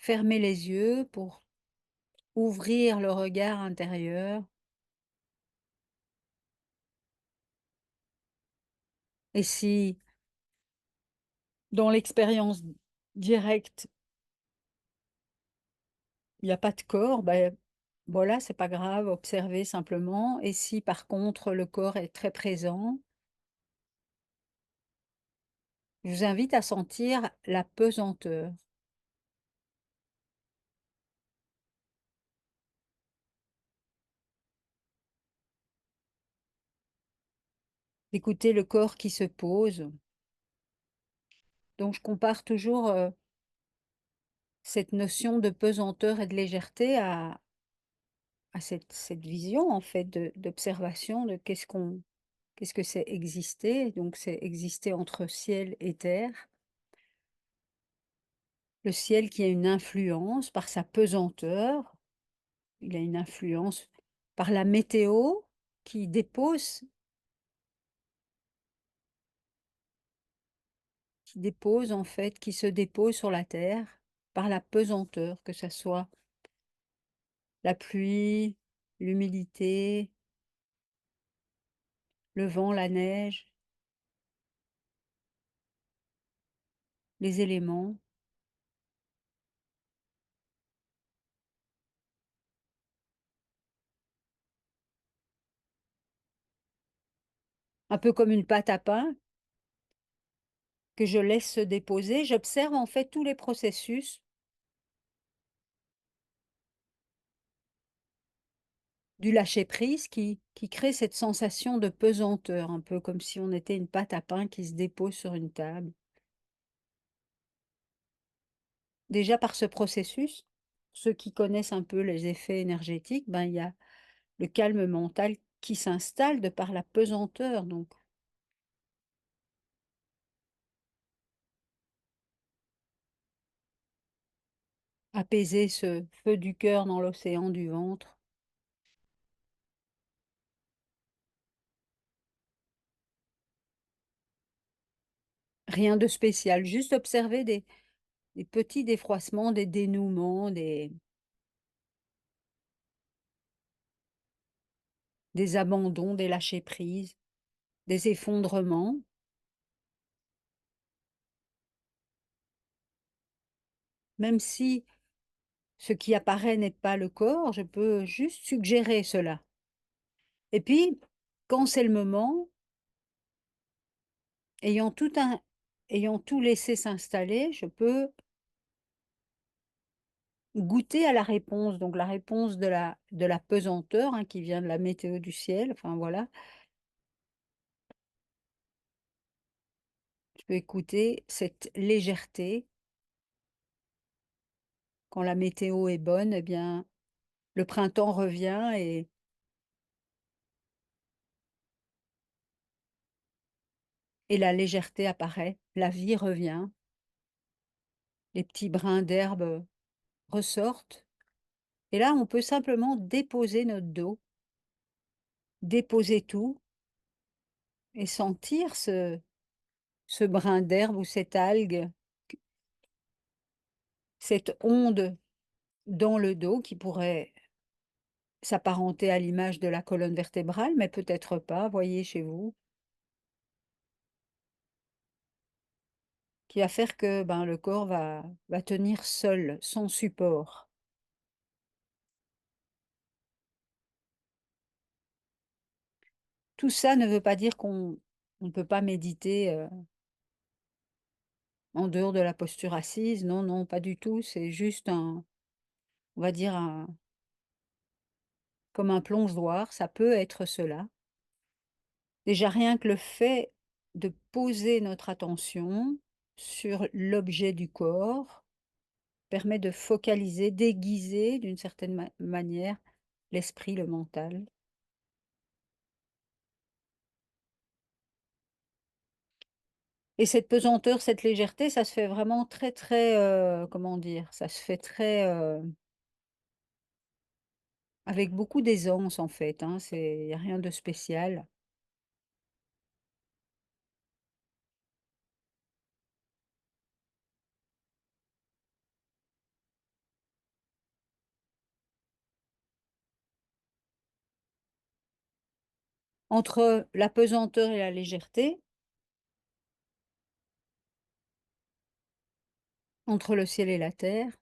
fermer les yeux pour ouvrir le regard intérieur. Et si dans l'expérience directe, il y a pas de corps, ben, voilà, c'est pas grave, observer simplement. Et si par contre le corps est très présent, je vous invite à sentir la pesanteur, d'écouter le corps qui se pose. Donc je compare toujours, cette notion de pesanteur et de légèreté à cette vision en fait de d'observation de qu'est-ce que c'est exister? Donc c'est exister entre ciel et terre. Le ciel qui a une influence par sa pesanteur, il a une influence par la météo qui dépose en fait, qui se dépose sur la terre par la pesanteur, que ça soit la pluie, l'humidité, le vent, la neige, les éléments. Un peu comme une pâte à pain que je laisse se déposer. J'observe en fait tous les processus du lâcher-prise qui crée cette sensation de pesanteur, un peu comme si on était une pâte à pain qui se dépose sur une table. Déjà par ce processus, ceux qui connaissent un peu les effets énergétiques, ben, il y a le calme mental qui s'installe de par la pesanteur, donc apaiser ce feu du cœur dans l'océan du ventre. Rien de spécial, juste observer des petits défroissements, des dénouements, des abandons, des lâchers-prises, des effondrements. Même si ce qui apparaît n'est pas le corps, je peux juste suggérer cela. Et puis, quand c'est le moment, ayant tout un ayant tout laissé s'installer, je peux goûter à la réponse, donc la réponse de la pesanteur, hein, qui vient de la météo du ciel, enfin voilà. Je peux écouter cette légèreté. Quand la météo est bonne, eh bien, le printemps revient et la légèreté apparaît, la vie revient, les petits brins d'herbe ressortent. Et là, on peut simplement déposer notre dos, déposer tout et sentir ce brin d'herbe ou cette algue, cette onde dans le dos qui pourrait s'apparenter à l'image de la colonne vertébrale, mais peut-être pas, voyez chez vous, qui va faire que ben, le corps va tenir seul, sans support. Tout ça ne veut pas dire qu'on ne peut pas méditer en dehors de la posture assise, non, non, pas du tout, c'est juste on va dire comme un plongeoir, ça peut être cela. Déjà rien que le fait de poser notre attention sur l'objet du corps permet de focaliser, d'aiguiser d'une certaine manière l'esprit, le mental. Et cette pesanteur, cette légèreté, ça se fait vraiment très, très, comment dire? Ça se fait très, avec beaucoup d'aisance en fait, hein, il y a rien de spécial. entre la pesanteur et la légèreté, entre le ciel et la terre,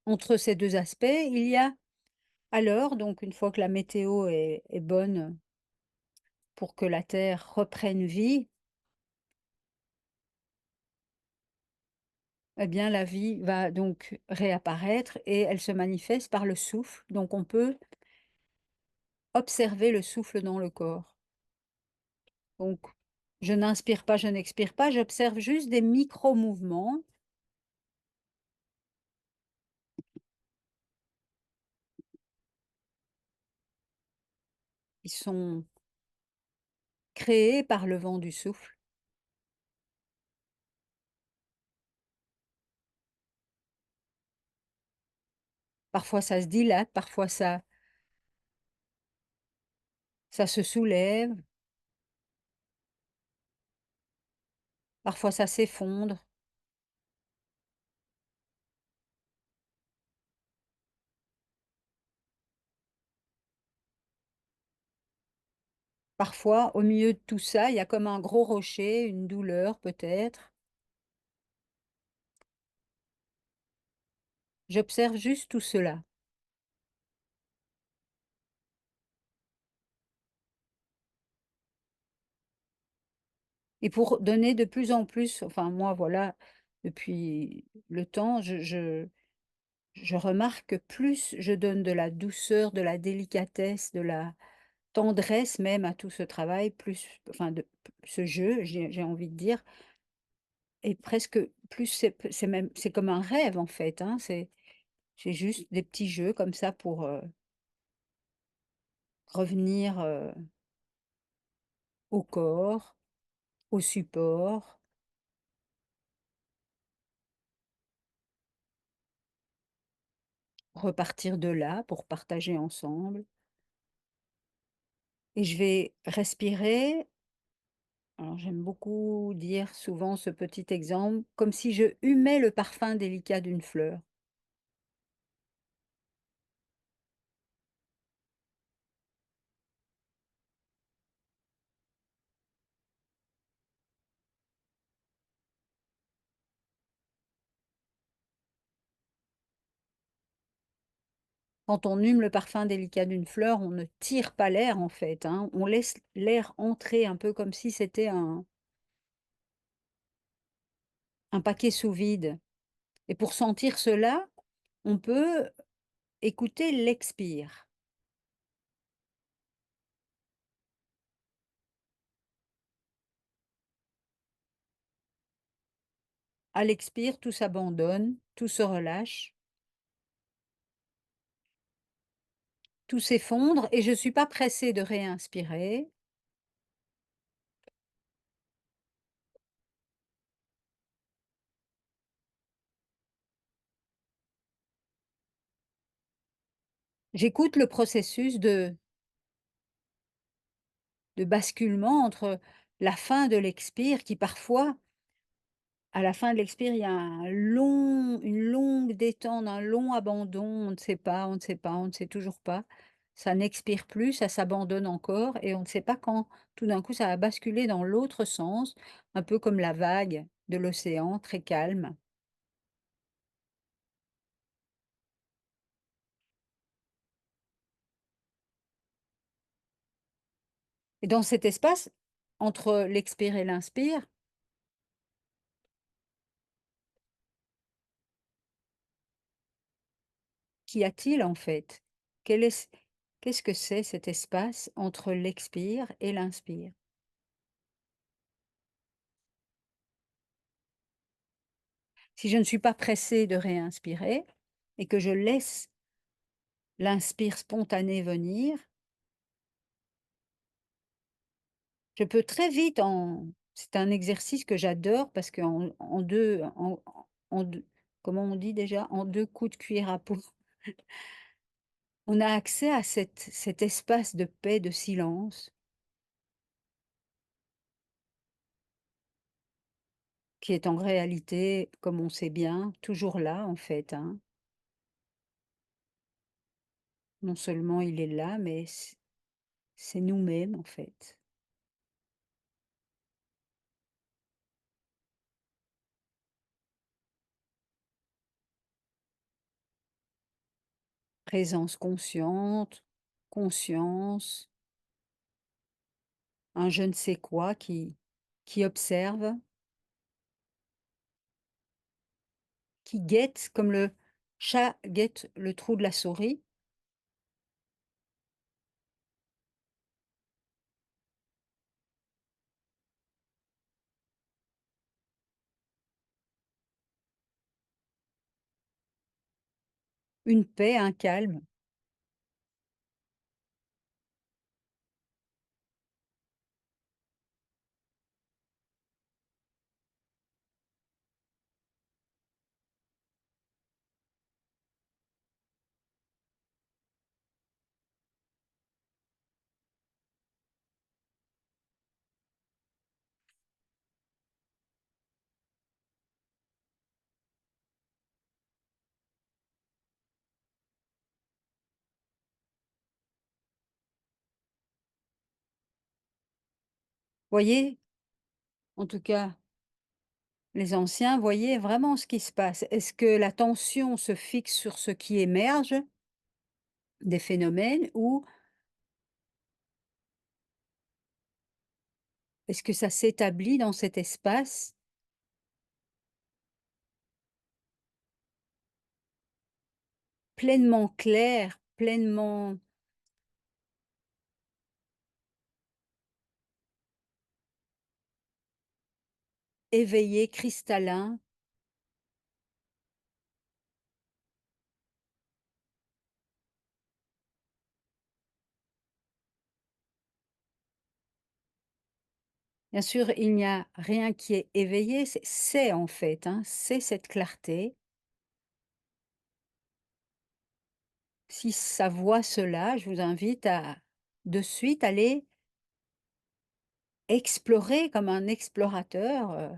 entre ces 2 aspects, il y a alors donc une fois que la météo est bonne pour que la terre reprenne vie, eh bien la vie va donc réapparaître et elle se manifeste par le souffle, donc on peut observer le souffle dans le corps. Donc je n'inspire pas, je n'expire pas, j'observe juste des micro-mouvements. Ils sont créés par le vent du souffle. Parfois ça se dilate, parfois ça se soulève, parfois ça s'effondre. Parfois, au milieu de tout ça, il y a comme un gros rocher, une douleur peut-être. J'observe juste tout cela. Et pour donner de plus en plus, enfin moi voilà, depuis le temps, je remarque que plus je donne de la douceur, de la délicatesse, de la tendresse même à tout ce travail, plus, enfin de ce jeu, j'ai envie de dire, et presque plus c'est même c'est comme un rêve en fait, hein, c'est juste des petits jeux comme ça pour revenir au corps, au support, repartir de là pour partager ensemble. Et je vais respirer. Alors j'aime beaucoup dire souvent ce petit exemple, comme si je humais le parfum délicat d'une fleur. Quand on hume le parfum délicat d'une fleur, on ne tire pas l'air en fait, hein, on laisse l'air entrer un peu comme si c'était un paquet sous vide. Et pour sentir cela, on peut écouter l'expire. À l'expire, tout s'abandonne, tout se relâche, tout s'effondre et je ne suis pas pressée de réinspirer. J'écoute le processus de basculement entre la fin de l'expire qui parfois, à la fin de l'expire, il y a une longue détente, un long abandon, on ne sait pas, on ne sait pas, on ne sait toujours pas. Ça n'expire plus, ça s'abandonne encore et on ne sait pas quand tout d'un coup ça va basculer dans l'autre sens, un peu comme la vague de l'océan, très calme. Et dans cet espace, entre l'expire et l'inspire, qu'y a-t-il en fait? Quel est qu'est-ce que c'est cet espace entre l'expire et l'inspire? Si je ne suis pas pressée de réinspirer et que je laisse l'inspire spontané venir, je peux très vite en c'est un exercice que j'adore parce qu'en 2 en 2 comment on dit déjà? En 2 coups de cuillère à peau, on a accès à cet espace de paix, de silence, qui est en réalité, comme on sait bien, toujours là en fait, hein. Non seulement il est là, mais c'est nous-mêmes, en fait. Présence consciente, conscience, un je ne sais quoi qui observe, qui guette comme le chat guette le trou de la souris. Une paix, un calme. Voyez, en tout cas, les anciens voyaient vraiment ce qui se passe. Est-ce que l'attention se fixe sur ce qui émerge des phénomènes ou est-ce que ça s'établit dans cet espace pleinement clair, pleinement éveillé, cristallin? Bien sûr, il n'y a rien qui est éveillé, c'est en fait, hein, c'est cette clarté. Si ça voit cela, je vous invite à de suite aller explorer comme un explorateur,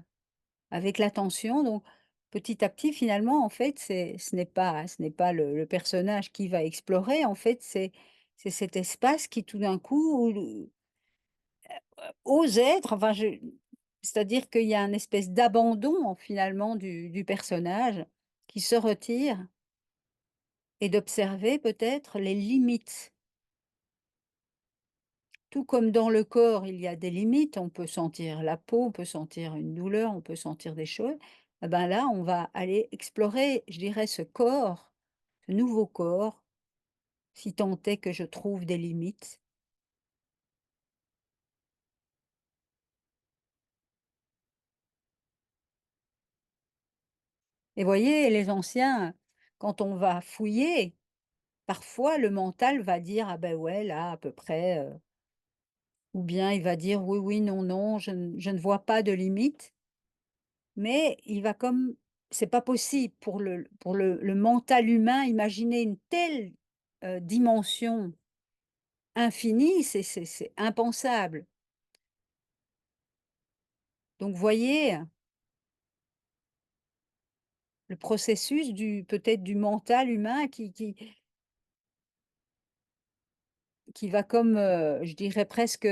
avec l'attention. Donc petit à petit, finalement, en fait, ce n'est pas le personnage qui va explorer, en fait, c'est cet espace qui tout d'un coup ose être, enfin je c'est-à-dire qu'il y a une espèce d'abandon finalement du personnage qui se retire et d'observer peut-être les limites. Tout comme dans le corps, il y a des limites, on peut sentir la peau, on peut sentir une douleur, on peut sentir des choses. Et ben là, on va aller explorer, je dirais, ce corps, ce nouveau corps, si tant est que je trouve des limites. Et voyez, les anciens, quand on va fouiller, parfois le mental va dire: «Ah ben ouais, là, à peu près», ou bien il va dire: «Oui, oui, non, non, je ne vois pas de limite». Mais il va comme c'est pas possible pour le mental humain, imaginer une telle, dimension infinie, c'est impensable. Donc voyez, le processus du peut-être du mental humain qui va comme, je dirais presque,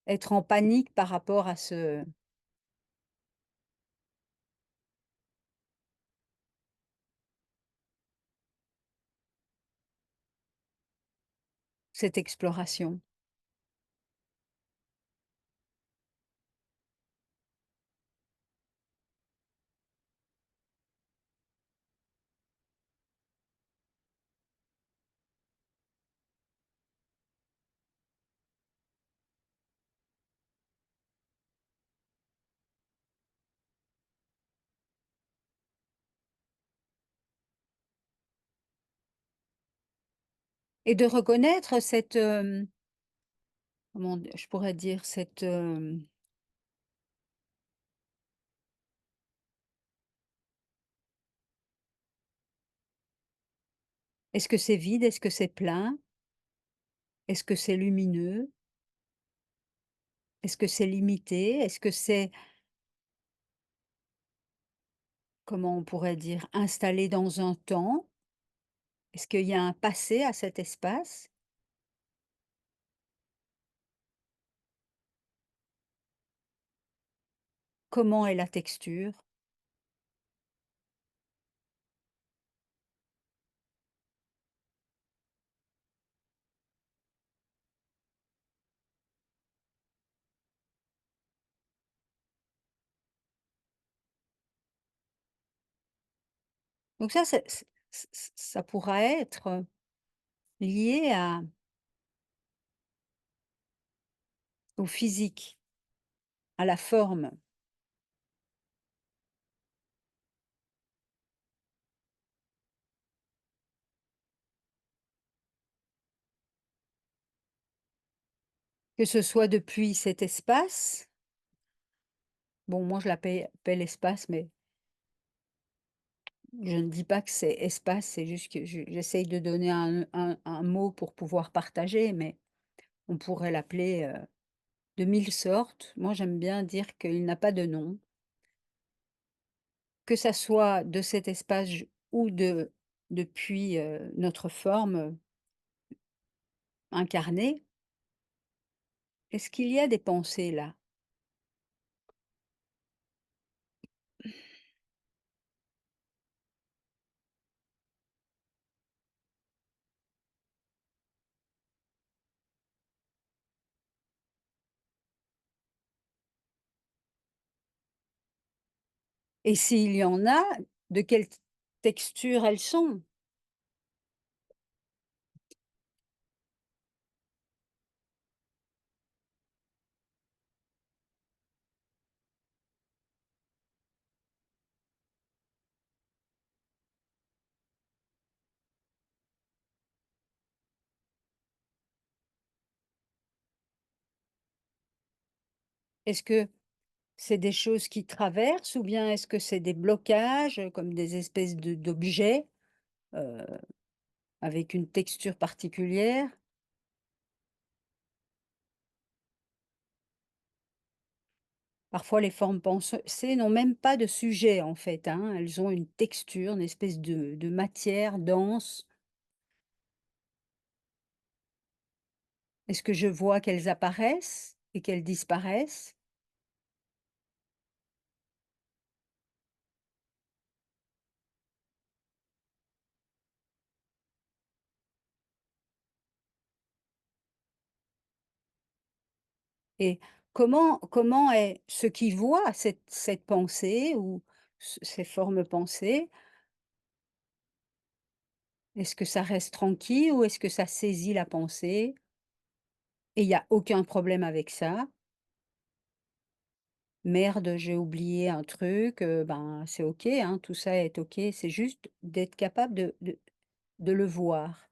être en panique par rapport à cette exploration. Et de reconnaître cette, comment je pourrais dire? Cette, est-ce que c'est vide? Est-ce que c'est plein? Est-ce que c'est lumineux? Est-ce que c'est limité? Est-ce que c'est, comment on pourrait dire? Installé dans un temps? Est-ce qu'il y a un passé à cet espace? comment est la texture. Donc ça pourra être lié à au physique, à la forme. Que ce soit depuis cet espace, bon moi je l'appelle espace, mais je ne dis pas que c'est espace, c'est juste que j'essaye de donner un mot pour pouvoir partager, mais on pourrait l'appeler, de mille sortes. Moi j'aime bien dire qu'il n'a pas de nom. Que ça soit de cet espace ou depuis, notre forme, incarnée, est-ce qu'il y a des pensées là? Et s'il y en a, de quelle texture elles sont? Est-ce que c'est des choses qui traversent ou bien est-ce que c'est des blocages, comme des espèces d'objets, heu, avec une texture particulière? Parfois les formes pensées n'ont même pas de sujet en fait, hein, elles ont une texture, une espèce de matière dense. Est-ce que je vois qu'elles apparaissent et qu'elles disparaissent? Et comment est ce qui voit cette pensée ou ces formes pensées, est-ce que ça reste tranquille ou est-ce que ça saisit la pensée et il y a aucun problème avec ça? «Merde, j'ai oublié un truc», ben, c'est OK, hein, tout ça est OK, c'est juste d'être capable de le voir.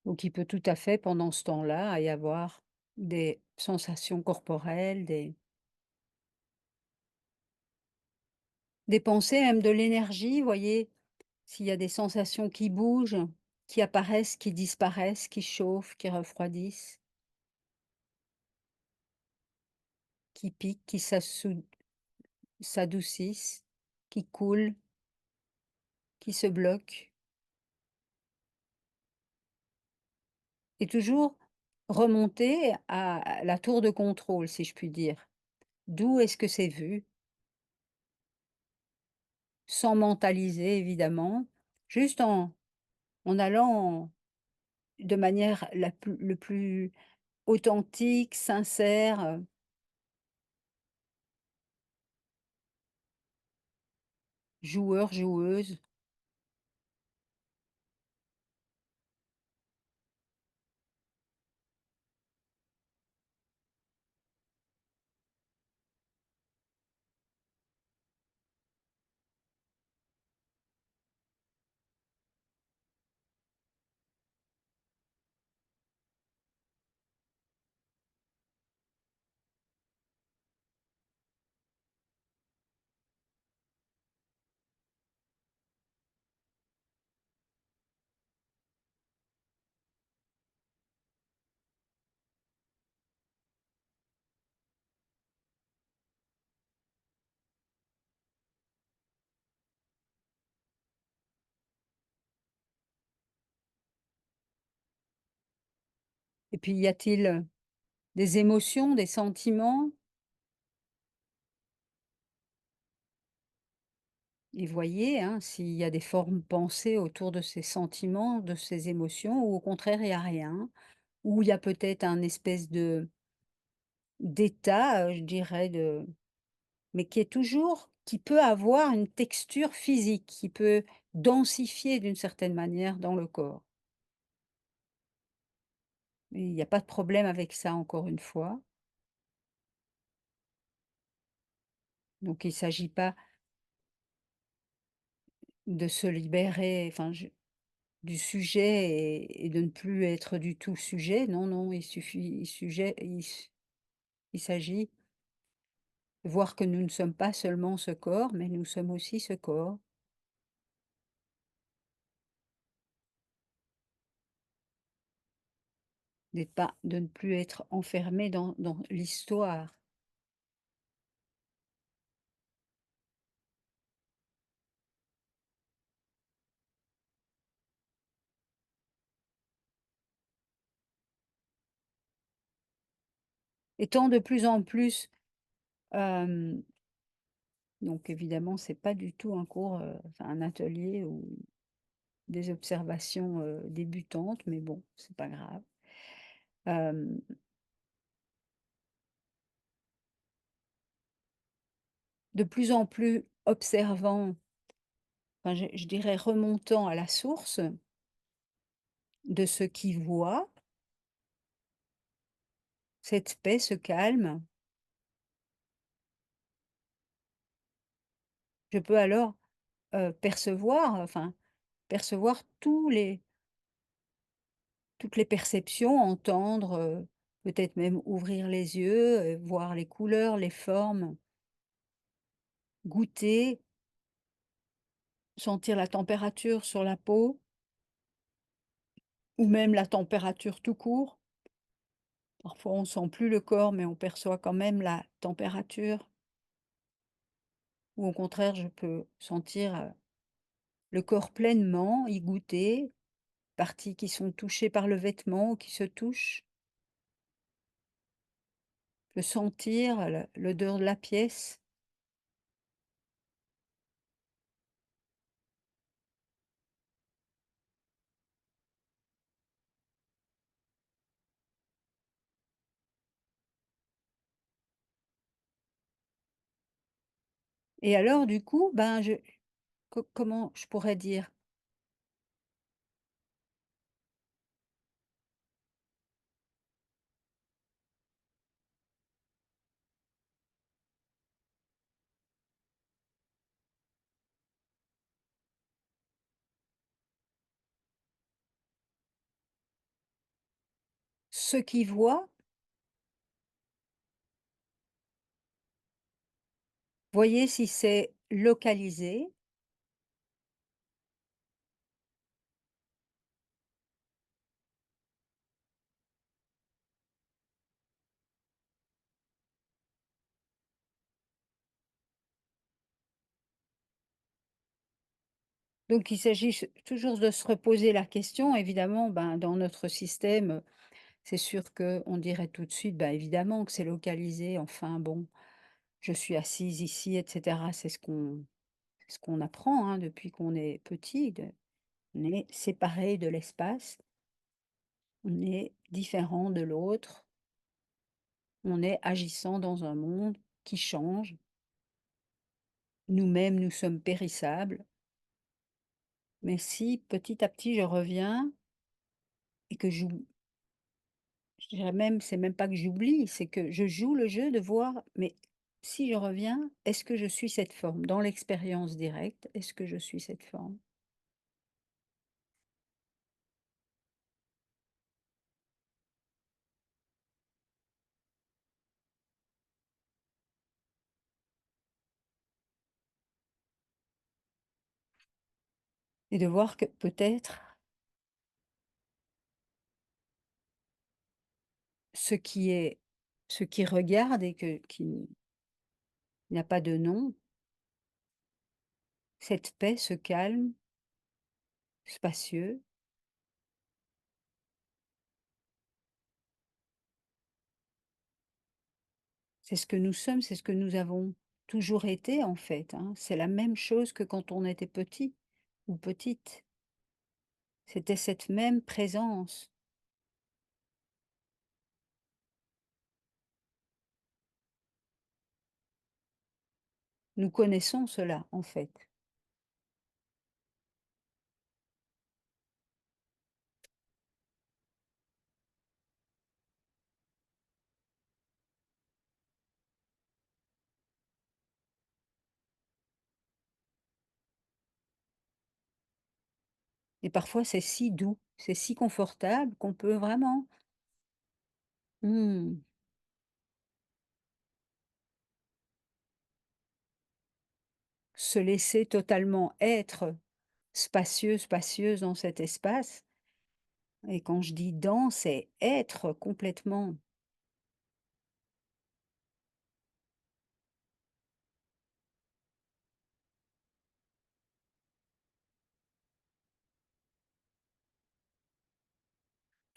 Donc il peut tout à fait pendant ce temps-là y avoir des sensations corporelles, des pensées, même de l'énergie, voyez? S'il y a des sensations qui bougent, qui apparaissent, qui disparaissent, qui chauffent, qui refroidissent, qui piquent, qui s'adoucissent, qui coulent, qui se bloquent et toujours remonter à la tour de contrôle, si je puis dire. D'où est-ce que c'est vu? Sans mentaliser évidemment, juste en allant de manière le plus authentique, sincère, joueur, joueuse. Et puis, y a-t-il, des émotions, des sentiments? Et voyez, hein, s'il y a des formes pensées autour de ces sentiments, de ces émotions, ou au contraire, il y a rien. Ou il y a peut-être un espèce de d'état, je dirais, mais qui est toujours qui peut avoir une texture physique, qui peut densifier d'une certaine manière dans le corps. Et il n'y a pas de problème avec ça, encore une fois. Donc il ne s'agit pas de se libérer, enfin, du sujet et de ne plus être du tout sujet. Non, non, il s'agit de voir que nous ne sommes pas seulement ce corps, mais nous sommes aussi ce corps. De ne plus être enfermé dans l'histoire. Étant de plus en plus, hem, donc évidemment, c'est pas du tout un cours, enfin un atelier ou des observations, débutantes, mais bon, c'est pas grave. Hem, de plus en plus observant, enfin je dirais remontant à la source de ce qui voit, cette paix, ce calme, je peux alors, percevoir, enfin percevoir toutes les perceptions, entendre, peut-être même ouvrir les yeux, voir les couleurs, les formes, goûter, sentir la température sur la peau ou même la température tout court. Parfois, on sent plus le corps, mais on perçoit quand même la température. Ou au contraire, je peux sentir, le corps pleinement, y goûter, parties qui sont touchées par le vêtement ou qui se touchent. Je peux sentir l'odeur de la pièce. Et alors du coup, ben, comment je pourrais dire? Ceux qui voient, voyez si c'est localisé. Donc il s'agit toujours de se reposer la question. Évidemment, ben, dans notre système, c'est sûr qu'on dirait tout de suite, bah, évidemment que c'est localisé. Enfin bon, je suis assise ici, et cetera. C'est ce qu'on apprend, hein, depuis qu'on est petit. On est séparé de l'espace, on est différent de l'autre, on est agissant dans un monde qui change. Nous-mêmes, nous sommes périssables. Mais si petit à petit je reviens et que je dirais même, c'est même pas que j'oublie, c'est que je joue le jeu de voir, mais si je reviens, est-ce que je suis cette forme? Dans l'expérience directe, est-ce que je suis cette forme? Et de voir que peut-être ce qui est ce qui regarde et qui n'a pas de nom, cette paix, ce calme spacieux, C'est ce que nous sommes, c'est ce que nous avons toujours été en fait, hein. C'est la même chose que quand on était petit ou petite. C'était cette même présence. Nous connaissons cela en fait. Et parfois c'est si doux, c'est si confortable qu'on peut vraiment, mmh, se laisser totalement être spacieux, spacieuse dans cet espace. Et quand je dis dans, c'est être complètement.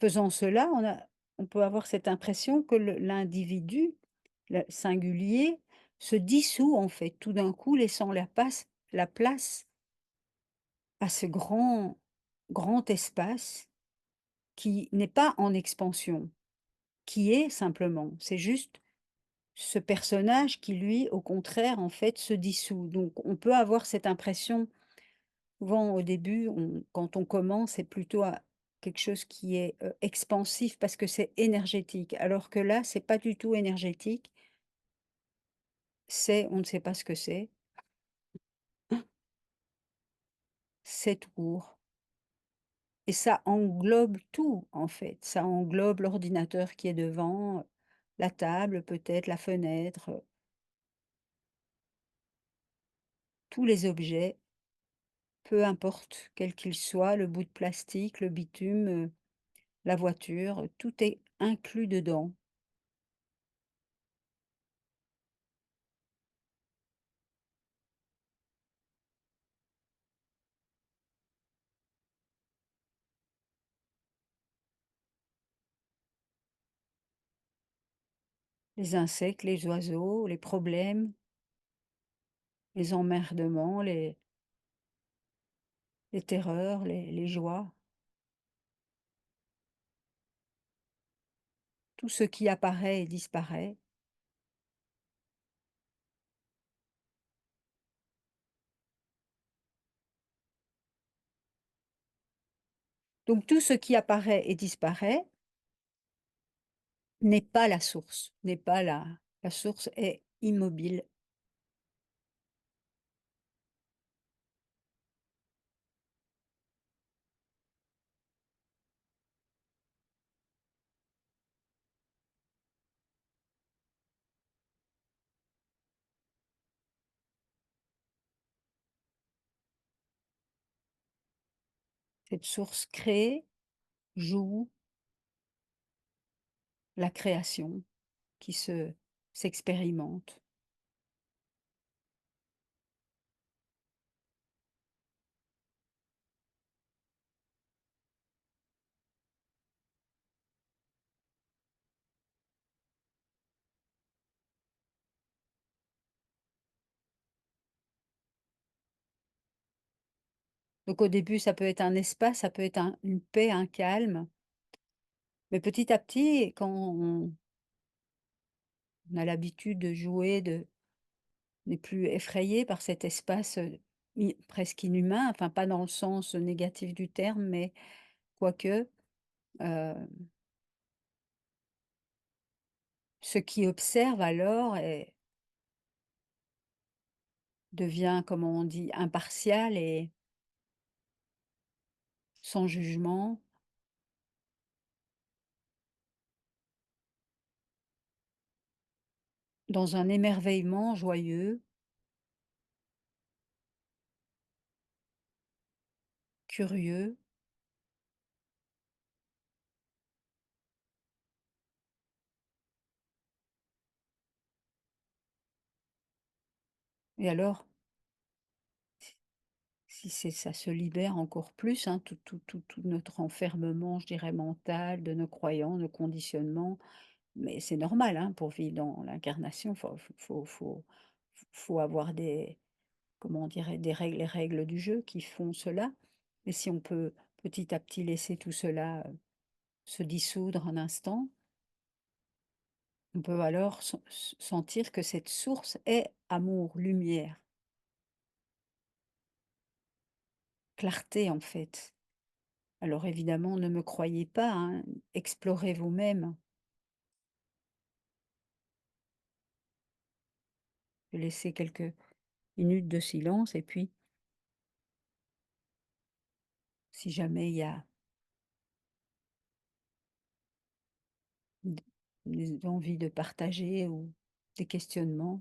Faisant cela, on peut avoir cette impression que l'individu, le singulier, se dissout en fait, tout d'un coup, laissant la place à ce grand espace qui n'est pas en expansion, qui est simplement. C'est juste ce personnage qui, lui, au contraire, en fait, se dissout. Donc, on peut avoir cette impression. Souvent, au début, quand on commence, c'est plutôt à quelque chose qui est expansif parce que c'est énergétique. Alors que là, c'est pas du tout énergétique. On ne sait pas ce que c'est tout court. Et ça englobe tout, en fait. Ça englobe l'ordinateur qui est devant, la table, peut-être la fenêtre, tous les objets, peu importe quels qu'ils soient, le bout de plastique, le bitume, la voiture, tout est inclus dedans. Les insectes, les oiseaux, les problèmes, les emmerdements, les terreurs, les joies, tout ce qui apparaît et disparaît. Donc tout ce qui apparaît et disparaît n'est pas la source, n'est pas la source est immobile. Cette source crée, joue la création qui s'expérimente. Donc au début, ça peut être un espace, ça peut être une paix, un calme, mais petit à petit, quand on a l'habitude de jouer, n'est plus effrayé par cet espace, presque inhumain, enfin pas dans le sens négatif du terme, mais quoique, heu, ce qui observe alors devient, comment on dit, impartial et sans jugement, dans un émerveillement joyeux, curieux. Et alors, si c'est ça se libère encore plus, hein, tout notre enfermement, je dirais mental, de nos croyances, nos conditionnements, mais c'est normal, hein, pour vivre dans l'incarnation, faut avoir des, comment on dirait, des règles, les règles du jeu qui font cela. Mais si on peut petit à petit laisser tout cela, se dissoudre un instant, on peut alors sentir que cette source est amour, lumière, clarté en fait. Alors évidemment, ne me croyez pas, hein, explorez vous-même. Laissez quelques minutes de silence et puis, si jamais il y a d des envies de partager ou des questionnements,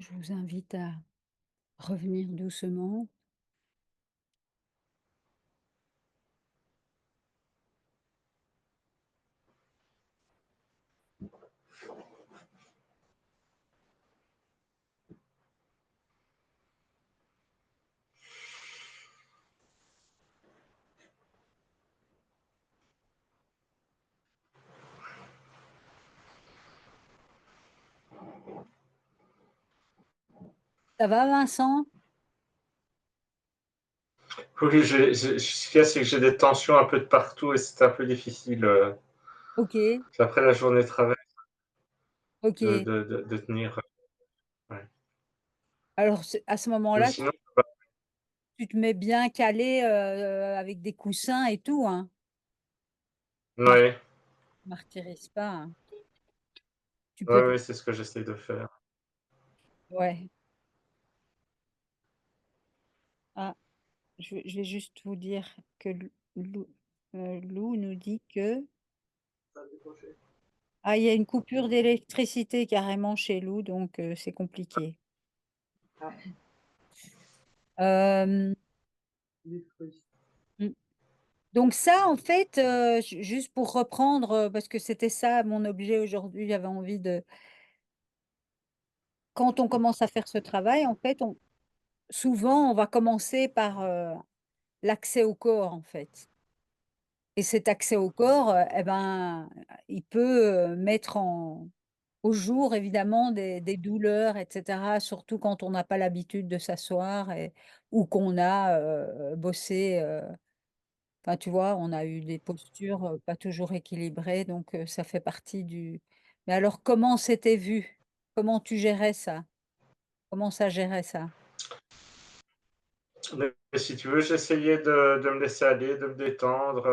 Je vous invite à revenir doucement. Ça va, Vincent? Oui, ce qu'il y a, c'est que j'ai des tensions un peu de partout et c'est un peu difficile, Ok, après la journée de travail, ok. de tenir. Ouais. Alors, à ce Mais moment-là, sinon, tu te mets bien calé avec des coussins et tout, hein. Mar- ouais, Martyrise pas, hein. Tu peux. ouais, ouais, c'est ce que j'essaie de faire. Ouais. Ah, je vais juste vous dire que Lou nous dit que. Ah, il y a une coupure d'électricité carrément chez Lou, donc c'est compliqué. Euh, mm. Donc ça, en fait, juste pour reprendre, parce que c'était ça mon objet aujourd'hui, j'avais envie de. Quand on commence à faire ce travail, en fait, souvent, on va commencer par l'accès au corps, en fait. Et cet accès au corps, eh ben, il peut mettre au jour, évidemment, des douleurs, etc., surtout quand on n'a pas l'habitude de s'asseoir ou qu'on a bossé. Enfin, tu vois, on a eu des postures pas toujours équilibrées, donc ça fait partie du. Mais alors, comment c'était vu? Comment tu gérais ça? Comment ça gérait ça? Mais si tu veux, j'essayais de me laisser aller, de me détendre,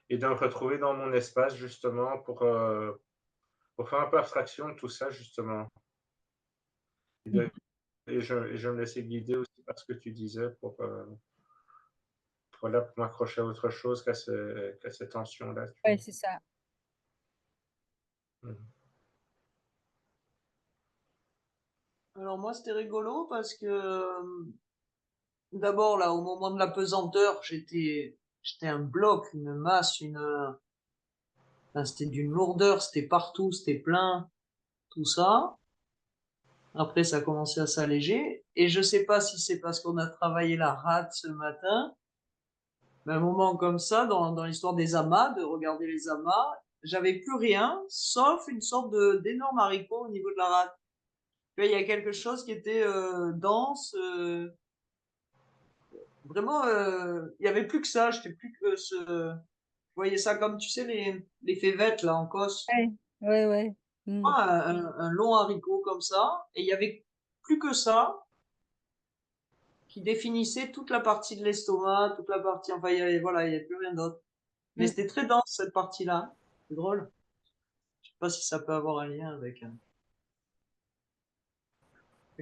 et de me retrouver dans mon espace, justement, pour faire un peu abstraction de tout ça, justement. Mhm. Et je me laissais guider aussi par ce que tu disais voilà, pour m'accrocher à autre chose qu'à ces tensions-là. Tu Ouais, vois. c'est ça. Mhm. Alors moi, c'était rigolo parce que d'abord là, au moment de la pesanteur, j'étais un bloc, une masse, enfin, c'était d'une lourdeur, c'était partout, c'était plein, tout ça. Après, ça a commencé à s'alléger et je sais pas si c'est parce qu'on a travaillé la rate ce matin, mais à un moment comme ça, dans l'histoire des amas, de regarder les amas, j'avais plus rien sauf une sorte de d'énorme haricot au niveau de la rate. Tu vois, il y a quelque chose qui était dense. Vraiment, il y avait plus que ça. J'étais plus que ce. Je voyais ça comme, tu sais, les févettes, là, en Corse. Ouais, ouais, ouais. Mm. Un long haricot comme ça. Et il y avait plus que ça qui définissait toute la partie de l'estomac, toute la partie. Enfin, voilà, il n'y avait plus rien d'autre. Mais Mm. c'était très dense, cette partie-là. C'est drôle. Je sais pas si ça peut avoir un lien avec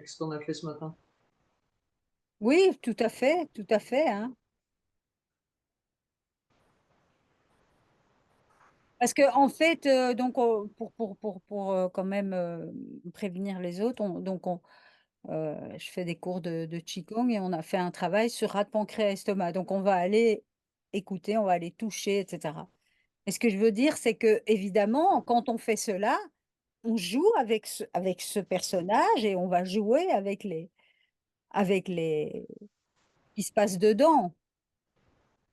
ce qu'on a fait ce matin. Oui, tout à fait, hein. Parce que en fait, donc pour quand même prévenir les autres, je fais des cours de Qigong et on a fait un travail sur rate, pancréas, estomac. Donc on va aller écouter, on va aller toucher, etc. Et ce que je veux dire, c'est que évidemment, quand on fait cela, on joue avec ce personnage et on va jouer avec les qui se passe dedans.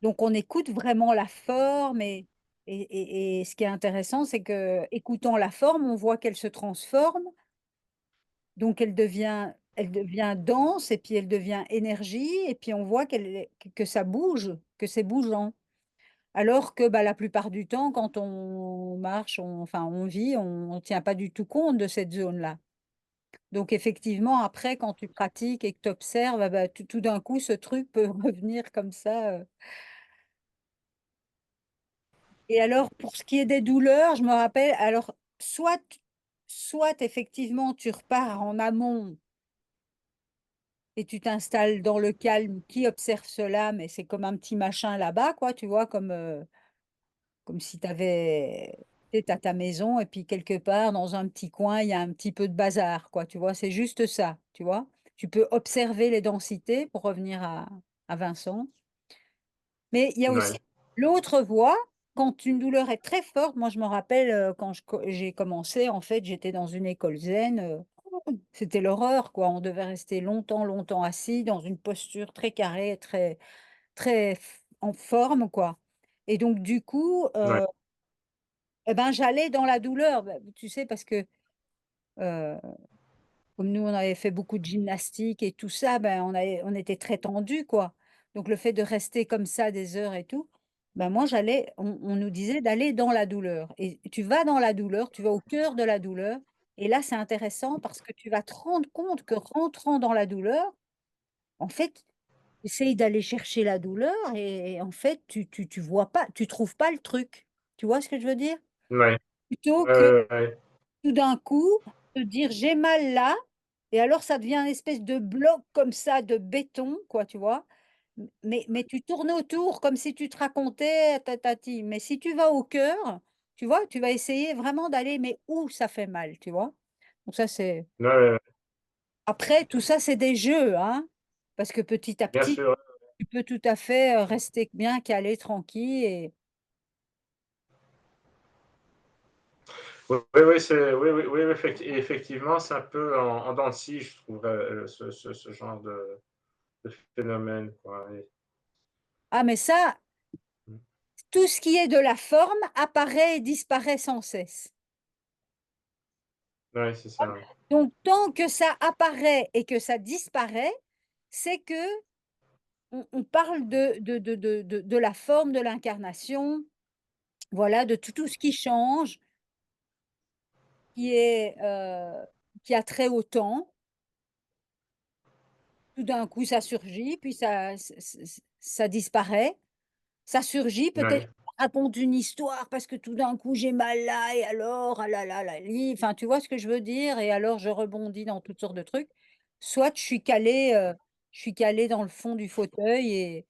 Donc on écoute vraiment la forme et ce qui est intéressant, c'est que écoutant la forme, on voit qu'elle se transforme, donc elle devient dense et puis elle devient énergie et puis on voit que ça bouge, que c'est bougeant. Alors que bah, la plupart du temps, quand on marche, enfin on vit, on ne tient pas du tout compte de cette zone-là. Donc effectivement, après, quand tu pratiques et que tu observes, ah bah, tout d'un coup, ce truc peut revenir comme ça. Et alors, pour ce qui est des douleurs, je me rappelle, alors, soit effectivement, tu repars en amont et tu t'installes dans le calme, qui observe cela, mais c'est comme un petit machin là-bas, quoi, tu vois, comme si tu avais. Tu as ta maison et puis quelque part dans un petit coin, il y a un petit peu de bazar, quoi, tu vois? C'est juste ça, tu vois? Tu peux observer les densités pour revenir à Vincent. Mais il y a aussi Ouais, l'autre voie, quand une douleur est très forte. Moi, je me rappelle, quand j'ai commencé, en fait, j'étais dans une école zen, c'était l'horreur, quoi. On devait rester longtemps, longtemps assis dans une posture très carrée, très très f en forme, quoi. Et donc du coup, ouais, et ben, j'allais dans la douleur, bah, tu sais, parce que, heu, comme nous, on avait fait beaucoup de gymnastique et tout ça, ben, on était très tendus, quoi. Donc le fait de rester comme ça des heures et tout, ben, moi, on nous disait d'aller dans la douleur et tu vas dans la douleur, tu vas au cœur de la douleur et là, c'est intéressant parce que tu vas te rendre compte que rentrant dans la douleur, en fait, essaye d'aller chercher la douleur et en fait, tu vois pas, tu trouves pas le truc. Tu vois ce que je veux dire? ouais, Plutôt ouais, que ouais, ouais. tout d'un coup, te dire: «J'ai mal là» et alors ça devient un espèce de bloc comme ça de béton, quoi, tu vois? Mais tu tournes autour comme si tu te racontais tatati. Mais si tu vas au cœur, tu vois, tu vas essayer vraiment d'aller, mais où ça fait mal, tu vois? Donc ça, c'est Ouais, ouais, ouais. après tout ça, c'est des jeux, hein, parce que petit à Bien petit, sûr. tu peux tout à fait, rester bien calé, tranquille et Oui, oui, oui, oui, oui, oui, effectivement, c'est un peu en dents de scie, je trouverais, ce genre de phénomène, quoi, et ah mais ça, mmh, tout ce qui est de la forme apparaît et disparaît sans cesse. ouais, c'est ça, ouais. Donc tant que ça apparaît et que ça disparaît, c'est qu'on on parle de la forme, de l'incarnation, voilà, de tout ce qui change, qui est, qui a trait au temps. Tout d'un coup, ça surgit, puis ça disparaît. Ça surgit, peut-être Ouais, raconte une histoire parce que tout d'un coup j'ai mal là et alors, ah là là, la li enfin, tu vois ce que je veux dire? Et alors je rebondis dans toutes sortes de trucs. Soit je suis calée dans le fond du fauteuil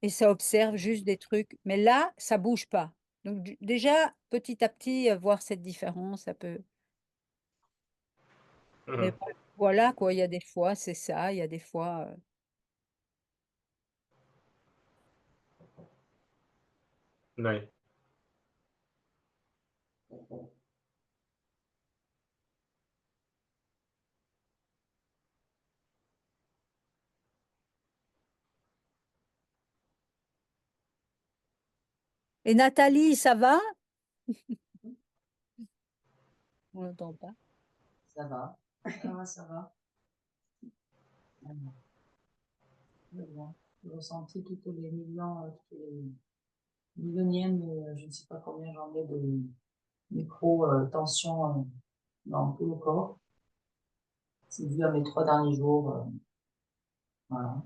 et ça observe juste des trucs. Mais là, ça bouge pas. Donc du déjà, petit à petit, voir cette différence, ça peut mmh mais mh. voilà quoi, il y a des fois, c'est ça, il y a des fois, Ouais. et Nathalie, ça va? On l'entend pas. Ça va. Ça va, ça va. Alors, très bien. J'ai ressenti toutes les millions, toutes les millionièmes, je ne sais pas combien j'en ai de micro-tensions dans tout le corps. C'est dû à mes 3 derniers jours. Voilà.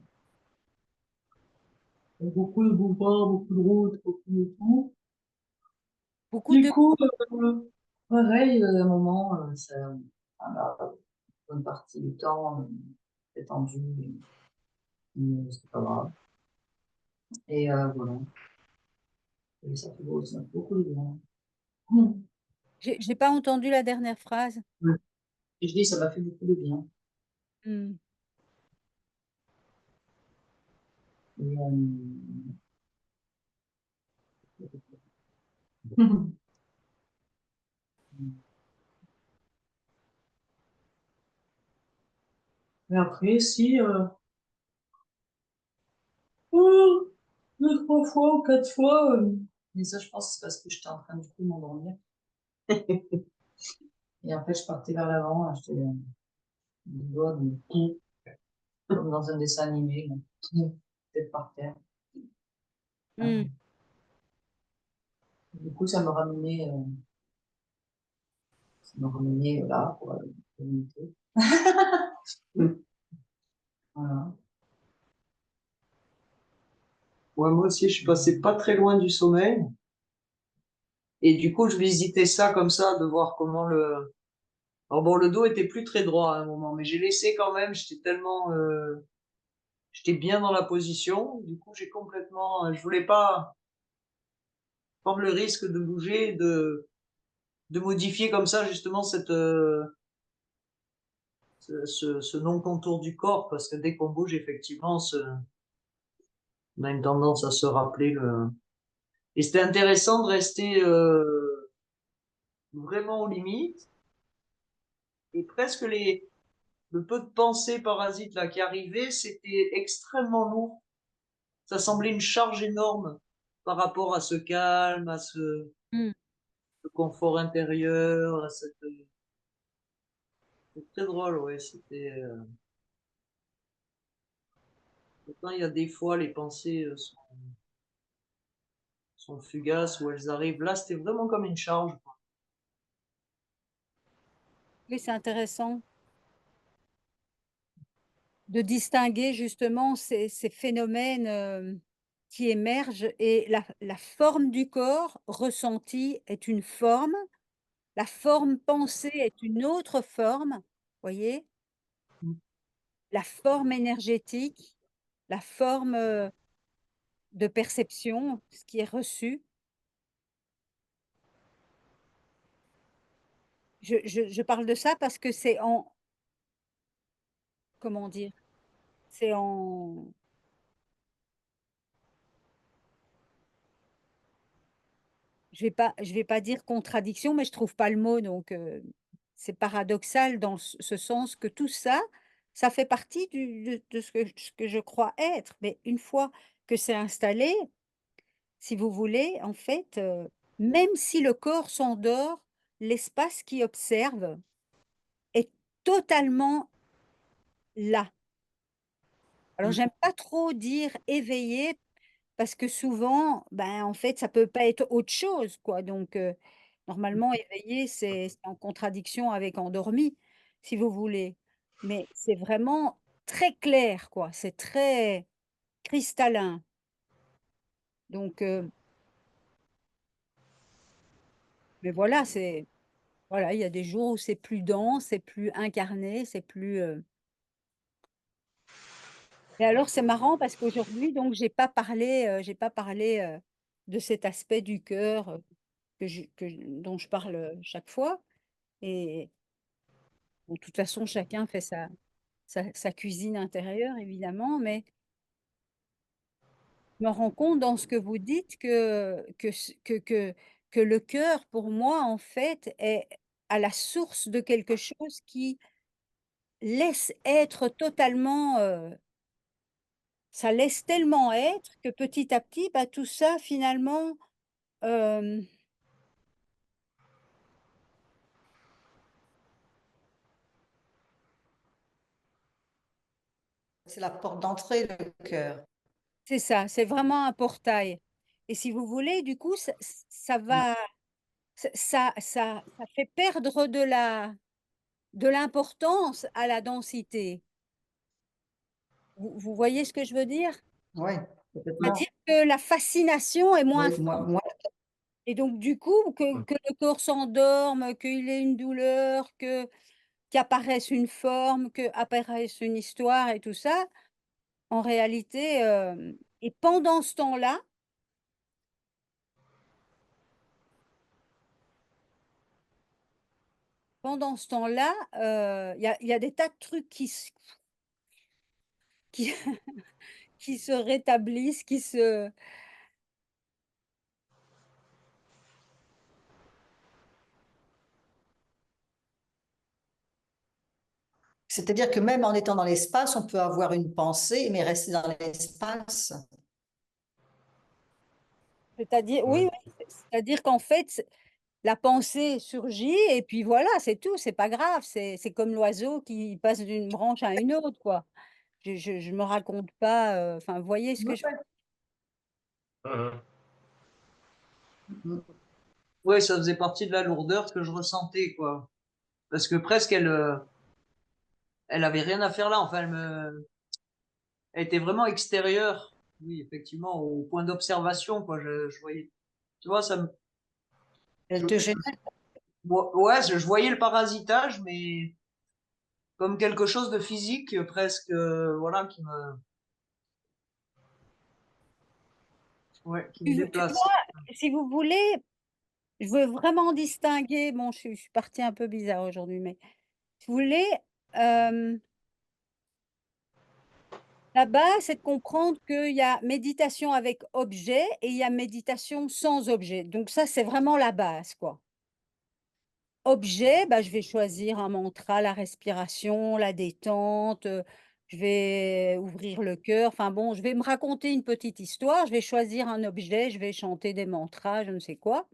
Beaucoup de boulevards, beaucoup de routes, beaucoup de tout. Beaucoup Du de coup, pareil, à un moment, ça, voilà, une bonne partie du temps, c'est tendu, mais c'est pas grave. Et voilà. Et ça fait beaucoup de bien. j'ai pas entendu la dernière phrase. Ouais. Et je dis, ça m'a fait beaucoup de bien. Mmh. Et, mais après, si, 2, 3 fois ou 4 fois, mais ça, je pense, que c'est parce que j'étais en train du coup de m'endormir. Et après, je partais vers l'avant, j'étais du doigt, comme dans un dessin animé, là. Tête par terre. Ah. Mmh. Du coup, ça me ramenait là, pour l'unité. Voilà. Ouais, moi aussi, je suis passé pas très loin du sommeil. Et du coup, je visitais ça comme ça, de voir comment le. Alors bon, le dos était plus très droit à un moment, mais j'ai laissé quand même. J'étais tellement, j'étais bien dans la position. Du coup, j'ai complètement. Je voulais pas prendre le risque de bouger, de modifier comme ça justement ce non-contour du corps, parce que dès qu'on bouge, effectivement, on a une tendance à se rappeler le. Et c'était intéressant de rester vraiment aux limites, et presque le peu de pensée parasite là qui arrivait, c'était extrêmement lourd. Ça semblait une charge énorme par rapport à ce calme, à Mmh. ce confort intérieur, à cette. C'est très drôle, ouais. C'était. Pourtant, il y a des fois les pensées sont fugaces ou elles arrivent. Là, c'était vraiment comme une charge. Oui, c'est intéressant de distinguer justement ces phénomènes, qui émergent et la forme du corps ressentie est une forme, la forme pensée est une autre forme, voyez? La forme énergétique, la forme, de perception, ce qui est reçu. Je parle de ça parce que c'est en comment dire? C'est en je vais pas dire contradiction, mais je trouve pas le mot donc c'est paradoxal dans ce sens que tout ça, ça fait partie de ce que je crois être. Mais une fois que c'est installé, si vous voulez, en fait, même si le corps s'endort, l'espace qui observe est totalement là. Alors j'aime pas trop dire éveillé parce que souvent, ben, en fait, ça peut pas être autre chose, quoi. Donc, normalement, éveillé, c'est en contradiction avec endormi, si vous voulez. Mais c'est vraiment très clair, quoi. C'est très cristallin. Donc, mais voilà, voilà, il y a des jours où c'est plus dense, c'est plus incarné, c'est plus, et alors c'est marrant parce qu'aujourd'hui, donc j'ai pas parlé, de cet aspect du cœur, dont je parle, chaque fois. Et bon, de toute façon, chacun fait sa cuisine intérieure évidemment, mais je me rends compte dans ce que vous dites que le cœur pour moi, en fait, est à la source de quelque chose qui laisse être totalement, ça laisse tellement être que petit à petit, bah, tout ça finalement, hem, C'est la porte d'entrée, le cœur. c'est ça, c'est vraiment un portail. Et si vous voulez, du coup, ça va ça fait perdre de l'importance à la densité. Vous voyez ce que je veux dire? Oui, complètement. C'est-à-dire que la fascination est moins Oui, forte moi, et donc du coup, que le corps s'endorme, qu'il ait une douleur, qu'apparaisse une forme, qu'apparaisse une histoire et tout ça, en réalité, et pendant ce temps-là, il y a des tas de trucs qui qui se rétablissent, qui se c'est-à-dire que même en étant dans l'espace, on peut avoir une pensée, mais rester dans l'espace. c'est-à-dire Oui. oui, oui, c'est-à-dire qu'en fait, la pensée surgit et puis voilà, c'est tout, c'est pas grave, c'est comme l'oiseau qui passe d'une branche à une autre, quoi. Je me raconte pas, enfin, vous voyez ce que je Mhm. Ouais, ça faisait partie de la lourdeur que je ressentais, quoi. Parce que presque elle avait rien à faire là. Enfin, elle était vraiment extérieure. Oui, effectivement, au point d'observation, quoi. Je voyais, tu vois, Elle je, te gêne. ouais, je voyais le parasitage, mais comme quelque chose de physique, presque, voilà, ouais, qui me tu déplace. si vous voulez, je veux vraiment distinguer, bon, je suis partie un peu bizarre aujourd'hui, mais si vous voulez, la base, c'est de comprendre qu'il y a méditation avec objet et il y a méditation sans objet. Donc ça, c'est vraiment la base, quoi. Objet, bah, je vais choisir un mantra, la respiration, la détente, je vais ouvrir le cœur. Enfin bon, je vais me raconter une petite histoire, je vais choisir un objet, je vais chanter des mantras, je ne sais quoi.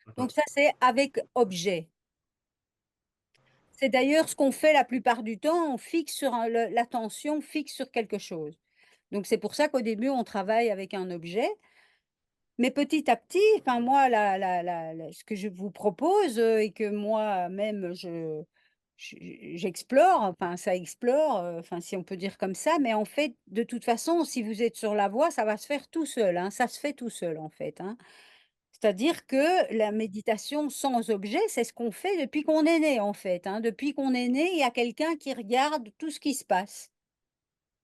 Mmh. Donc ça, c'est avec objet. C'est d'ailleurs ce qu'on fait la plupart du temps, on fixe sur l'attention fixe sur quelque chose. Donc c'est pour ça qu'au début, on travaille avec un objet. Mais petit à petit, enfin moi, ce que je vous propose et que moi-même j'explore, enfin ça explore, enfin si on peut dire comme ça, mais en fait, de toute façon, si vous êtes sur la voie, ça va se faire tout seul, hein, ça se fait tout seul en fait, hein. C'est-à-dire que la méditation sans objet, c'est ce qu'on fait depuis qu'on est né en fait, hein. Depuis qu'on est né, il y a quelqu'un qui regarde tout ce qui se passe.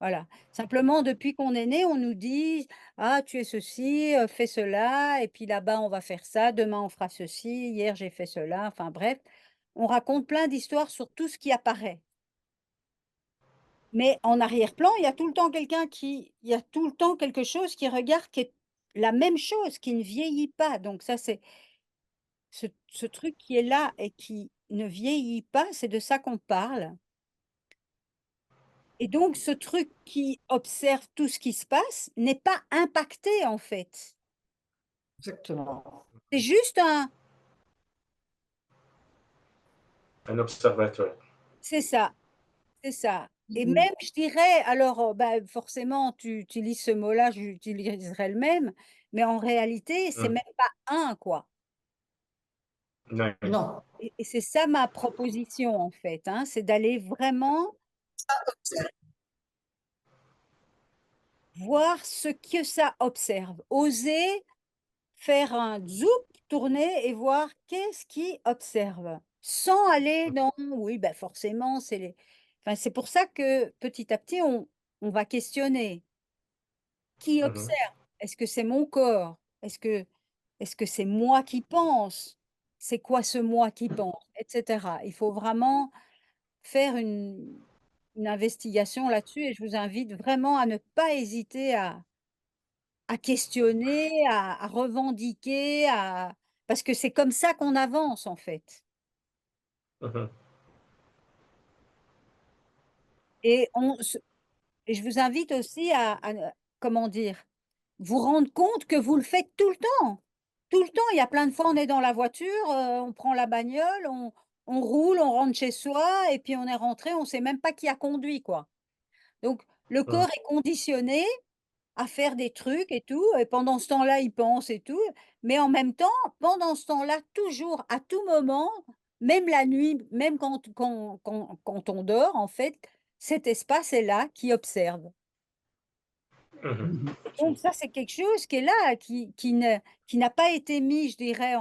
Voilà. Simplement, depuis qu'on est né, on nous dit: «Ah, tu es ceci, fais cela et puis là-bas, on va faire ça, demain, on fera ceci, hier, j'ai fait cela», enfin bref, on raconte plein d'histoires sur tout ce qui apparaît. Mais en arrière-plan, il y a tout le temps quelque chose qui regarde, qui est la même chose, qui ne vieillit pas. Donc ça, c'est ce truc qui est là et qui ne vieillit pas, c'est de ça qu'on parle. Et donc ce truc qui observe tout ce qui se passe n'est pas impacté, en fait. Exactement. C'est juste un Un observateur. c'est ça, c'est ça. Et Mhm. même, je dirais, alors, bah, forcément, tu utilises ce mot-là, j'utiliserai le même, mais en réalité, c'est Mmh. même pas un, quoi. Ouais. Non. Et c'est ça ma proposition, en fait, hein, c'est d'aller vraiment voir ce que ça observe. Oser faire un zoom, tourner et voir qu'est-ce qui observe. Sans aller Mmh. dans oui, bah, forcément, c'est les enfin, c'est pour ça que petit à petit, on va questionner. Qui Mmh mh. observe? Est-ce que c'est mon corps? Est-ce que c'est moi qui pense? C'est quoi ce moi qui pense? Et cetera. Il faut vraiment faire une investigation là-dessus et je vous invite vraiment à ne pas hésiter à questionner, à revendiquer, à parce que c'est comme ça qu'on avance, en fait. Mmh. Et on se et je vous invite aussi à ne comment dire? Vous rendre compte que vous le faites tout le temps. Tout le temps, il y a plein de fois, on est dans la voiture, on prend la bagnole, on roule, on rentre chez soi et puis on est rentré, on sait même pas qui a conduit, quoi. Donc le Mmh. corps est conditionné à faire des trucs et tout et pendant ce temps-là, il pense et tout, mais en même temps, pendant ce temps-là, toujours, à tout moment, même la nuit, même quand on dort, en fait, cet espace est là qui observe. Mmh. Mhm. Et donc ça, c'est quelque chose qui est là, qui n'a pas été mis, je dirais,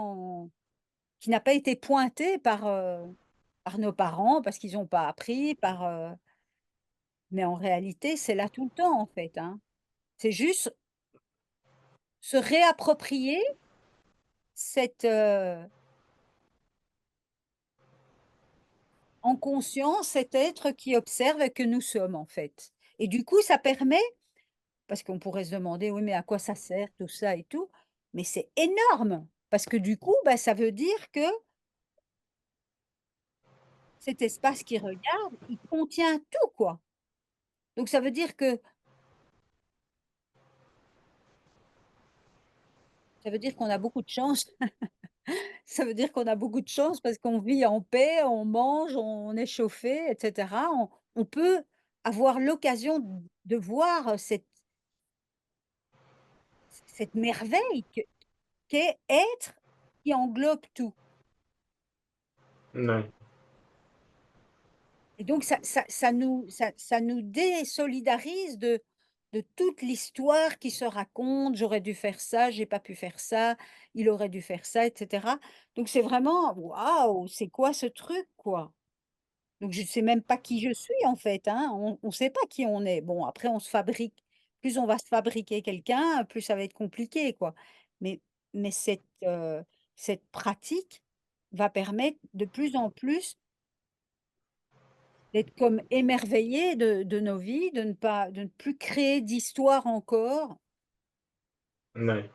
qui n'a pas été pointé par nos parents parce qu'ils ont pas appris, mais en réalité, c'est là tout le temps, en fait, hein. C'est juste se réapproprier cette, en conscience, cet être qui observe que nous sommes, en fait. Et du coup, ça permet parce qu'on pourrait se demander: «Oui, mais à quoi ça sert tout ça et tout?» mais c'est énorme! Parce que du coup, bah, ça veut dire que cet espace qui regarde, il contient tout, quoi. Donc ça veut dire qu'on a beaucoup de chance. Ça veut dire qu'on a beaucoup de chance parce qu'on vit en paix, on mange, on est chauffé et cetera. On peut avoir l'occasion de voir cette merveille qu'est être qui englobe tout. Ouais. Et donc ça nous désolidarise de toute l'histoire qui se raconte: «J'aurais dû faire ça, j'ai pas pu faire ça, il aurait dû faire ça» et cetera. Donc c'est vraiment: «Waouh, c'est quoi ce truc, quoi?» Donc je sais même pas qui je suis, en fait, hein. On sait pas qui on est. Bon, après on se fabrique plus on va se fabriquer quelqu'un, plus ça va être compliqué, quoi. Mais mais cette pratique va permettre de plus en plus d'être comme émerveillés de nos vies, de ne plus créer d'histoire encore, Ouais.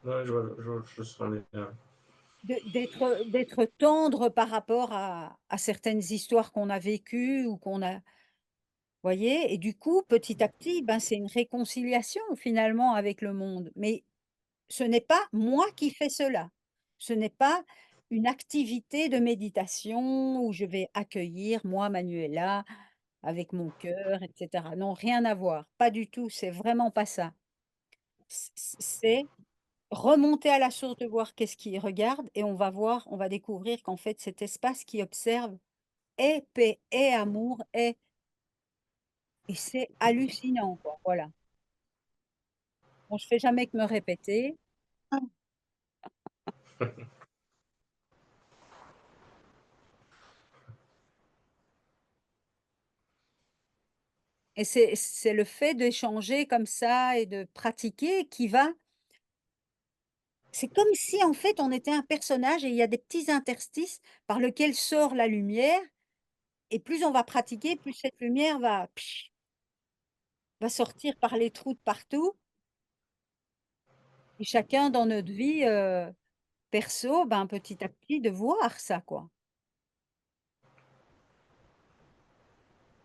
Ouais, je sens bien. d'être tendre par rapport à certaines histoires qu'on a vécues ou qu'on a voyez? Et du coup, petit à petit, ben, c'est une réconciliation finalement avec le monde. Mais ce n'est pas moi qui fais cela. Ce n'est pas une activité de méditation où je vais accueillir, moi, Manuela, avec mon cœur et cetera. Non, rien à voir, pas du tout, c'est vraiment pas ça. C'est remonter à la source de voir qu'est-ce qui regarde et on va découvrir qu'en fait, cet espace qui observe est paix, est amour, est et c'est hallucinant, quoi, voilà. Bon, je fais jamais que me répéter et c'est le fait d'échanger comme ça et de pratiquer qui va c'est comme si, en fait, on était un personnage et il y a des petits interstices par lequel sort la lumière et plus on va pratiquer, plus cette lumière va sortir par les trous de partout et chacun dans notre vie, perso, ben, petit à petit de voir ça, quoi.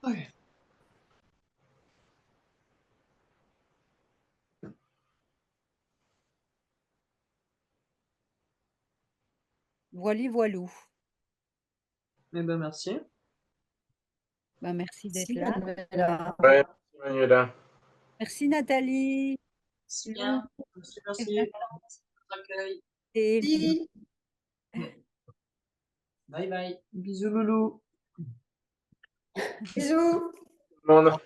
Ouais. Voili voilou. Eh ben, merci. Ben, merci d'être Si, là. Manuela. Ouais, merci Manuela. Merci Nathalie, Merci Lou bien. Merci, et merci. Vincent Merci pour votre accueil. et Si. Bye bye. Bisous, loulou. Bisous. Tout le monde.